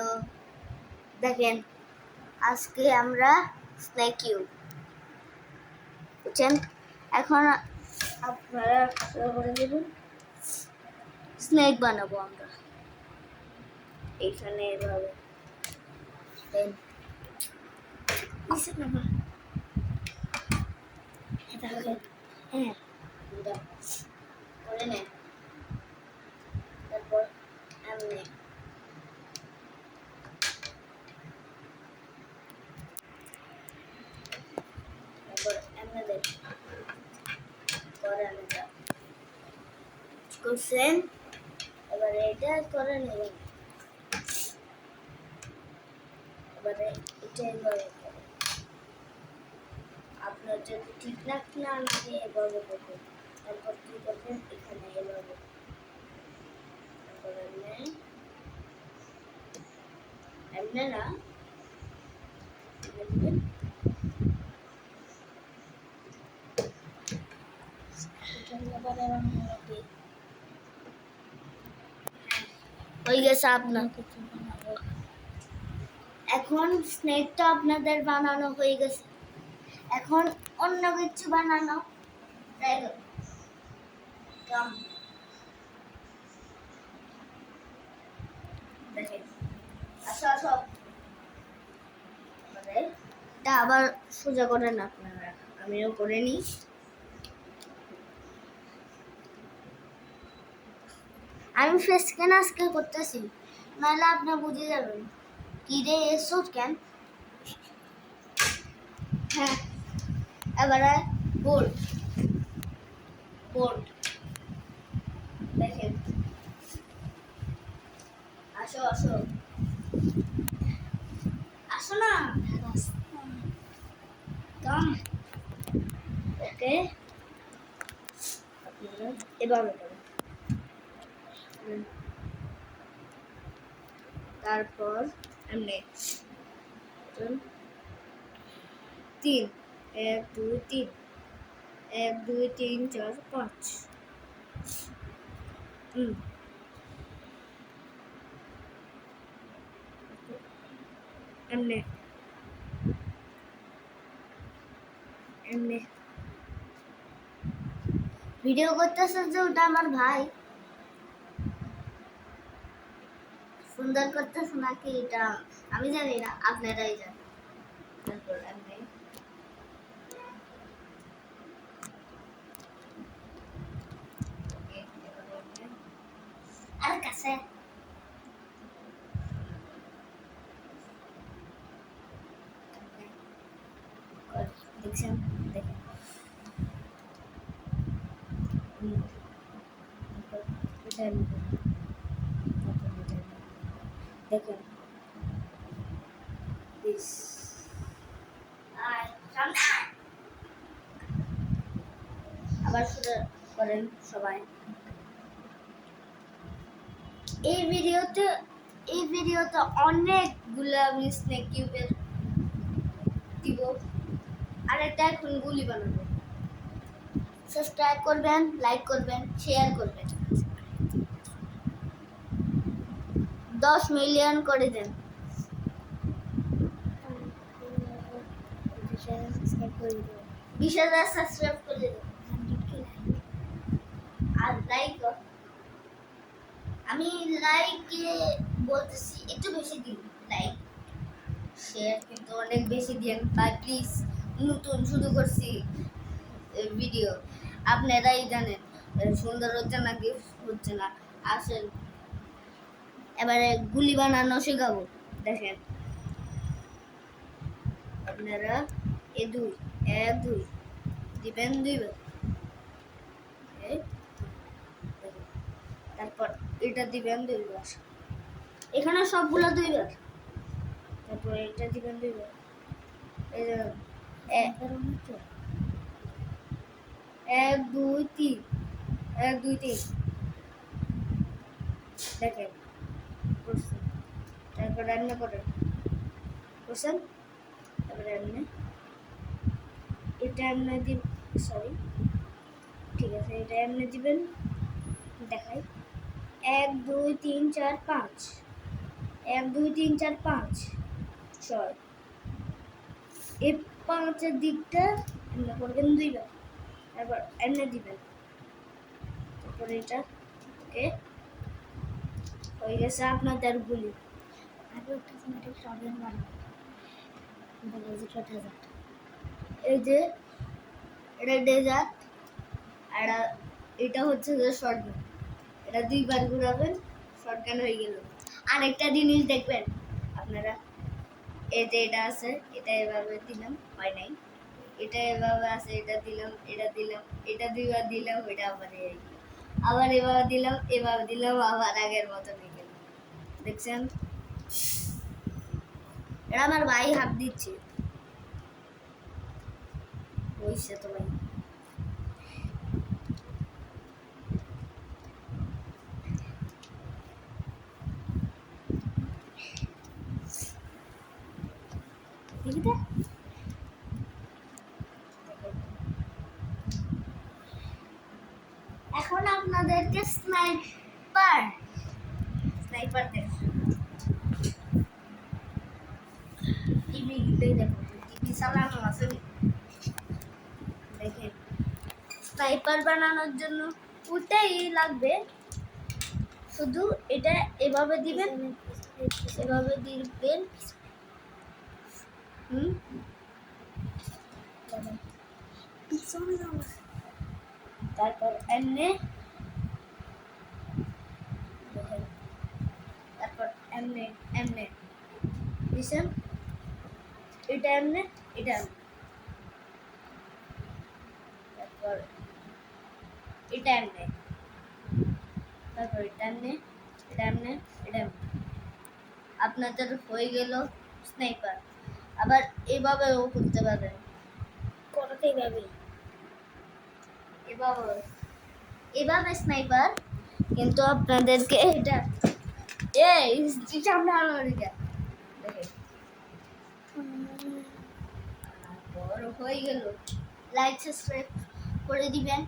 তো দেখেন আজকে আমরা স্নেক কিউব বুঝছেন। এখন আপনারা করে দেবেন স্নেক বানাবো আমরা এইখানে এভাবে হ্যাঁ করে নেন। তারপর এমনি তারপর এমনি দেন করে নেন করছেন। এবারে এটা করে নেবেন। এবারে এটা এভাবে করেন। আপনার যদি ঠিক না লাগে এভাবে করবেন। তারপর কি করবেন এখানে এভাবে তারপর এমনি না হয়ে গেছে আপনার। এখন স্নেকটা আপনাদের বানানো হয়ে গেছে। এখন অন্য কিছু বানানো দেখেন আসো আসো এটা আবার সোজা করেন আপনারা, আমিও করে নিই। আমি ফেস স্ক্যান আজকে করতেছি, নাহলে আপনি বুঝে যাবেন কি রে এসো কেন। হ্যাঁ এবারে বোল্ড বোল্ড দেখেন আসো আসো আসো না কাম ওকে আপনারা এভাবে করেন। তারপর এমনি 3 1 2 3 1 2 3 4 5 এমনি এমনি ভিডিও করতেছে যে ওটা আমার ভাই সুন্দর করতেছে নাকি এটা আমি জানি না, আপনারাই জানেন। তারপর এমনি আর কাছে দেখছেন দেখেন দেখেন আবার শুরু করেন সবাই। এই ভিডিওতে অনেকগুলো আমি স্নেক কিউবের দিব, আর এটা এখন গুলি বানাবো। সাবস্ক্রাইব করবেন, লাইক করবেন, শেয়ার করবেন, 10 মিলিয়ন করে দেন। 20,000 সাবস্ক্রাইব করে দেন আর লাইক আমি লাইকে বলতেছি একটু বেশি দিন, লাইক শেয়ার কিন্তু অনেক বেশি দিন ভাই প্লিজ। নতুন শুরু করছি ভিডিও, আপনারাই জানেন সুন্দর হচ্ছে না কি হচ্ছে না। আসেন এবারে গুলি বানানো শেখাবো। দেখেন আপনারা এ 2 1 2 দিবেন 2বার, তারপর এটা দিবেন 2বার, এখানে সবগুলো 2বার, তারপর এটা দিবেন 2বার। এই যে 1 2 3 1 2 3 দেখেন করছেন। তারপর রান্না করেন করছেন। তারপরে এমনি এটা এমনি দিব, সরি ঠিক আছে এটা এমনি দিবেন। দেখাই 1 2 3 4 5 1 2 3 4 5 6 এই 5-এর দিকটা এমনি করবেন 2 বার, তারপর এমনি দিবেন, তারপর এটা ওকে হয়ে গেছে আপনাদের গুলি। এই যে এটা ডেজার্ট, আর এটা হচ্ছে যে শর্টগান। এটা 2 বার ঘুরাবেন, শর্টগান হয়ে গেল। আরেকটা জিনিস দেখবেন আপনারা, এই যে এটা আছে, এটা এভাবে দিলাম, হয় নাই। এটা এভাবে আছে, এটা দিলাম, এটা দিলাম, এটা 2 বার দিলাম, এটা আবার এই আবার এভাবে দিলাম, এভাবে দিলাম, আবার আগের মতো হয়ে গেল। দেখছেন? এটা আমার ভাই হাত দিচ্ছে, হইছে তো ভাই। দেখি এখন আপনাদেরকে স্নাইপার দেখ টিভিতেই দেখো, টিভি চালানো আছে। দেখেন স্নাইপার বানানোর জন্য ওটাই লাগবে, শুধু এটা এভাবে দিবেন, এভাবে দিবেন, তারপর এমনে, তারপর এমনে এমনে দিছেন, এটা এমনে, এটা এমনে, তারপর এটা এমনে, তারপর এটা এমনে, এটা এমনে, এটা এমনে। আপনাদের হয়ে গেল স্নাইপার। আবার এভাবেও করতে পারবেন, করতে যাবে এভাবে, এভাবে স্নাইপার, কিন্তু আপনাদেরকে এটা এই সামনে আলো দিকে দেখে বড় হয়ে গেল। লাইক সাবস্ক্রাইব করে দিবেন।